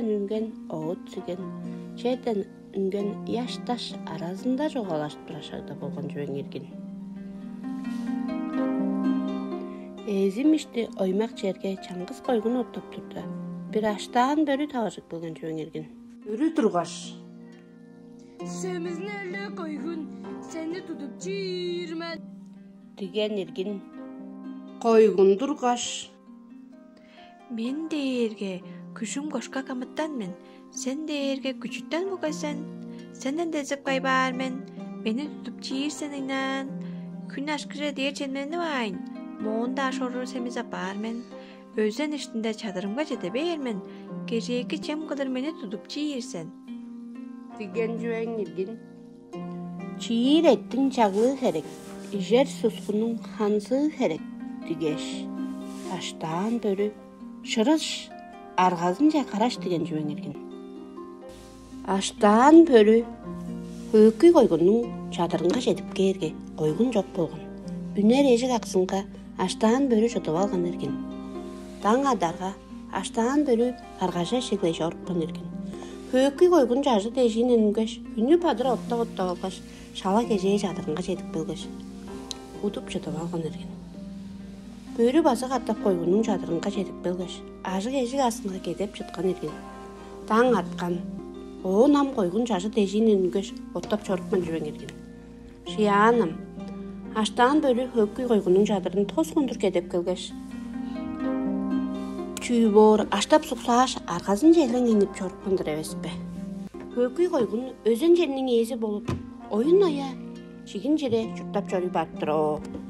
Көтөрден үнген оғыт сиген, жерден үнген яшташ аразында жоғалашып тұрашарда болған жөң ерген. Эзим ішті оймақ жерге чаңғыз қойғын оттап тұрды. Bir аштан бөрі талашып болған жөң ерген. Өрі тұрғаш. Сөмізін әлі қойғын, сәні тұтып жирмен. Деген ерген. Қойғын тұрғаш. Мен дейерге күшім қошқа камыттан мен, сен дейерге күчіттен бұғайсан, сенен дезіп қайбар мен, мені тұтып жирсеніңнен, күн ашқыжы дейер ченмені вайын, моğunda aşorur semiz apar men, özен iştinde çadırımga jete bermen, geceki çem kadar meni tutup çiğirsen. Деген жөң ерген. Çiğir ettin çağlığı gerek, jer suskunun hansı gerek, digеш. Aştan börü, şırış, argazınca karaş деген жөң ерген. Aştan börü, hökü koygunun çadırınga jetip gerge, koygun жоқ болған. Үнер ежік ақсынға аштан бөрі жұтып алған ерген. Таң адарға аштан бөрі арғажа шеглей жорықпан ерген. Көккі қойғын жажы дежінен үнгеш, үні падыра отта алғаш, шала кеже жадырынға жетіп білгеш. Удып жұтып алған ерген. Бөрі басы қаттап қойғының жадырынға жетіп білгеш, ажы кежік асынға кетеп жұтқан ерген. Таң атқан, о нам қойғын жажы дежінен үнгеш, оттап жорықпан жөң ерген. Шияным, аштан бөлі хөккі қойғының жадырын тос қондыр кетеп келгеш. Чүй бор, аштап сұқсаш, арқасын желің еңіп жорықпандыр әвеспе. Хөккі қойғын өзен жерінің езі болып, ойын ая, шеген жере жұттап жөрі барып тұр.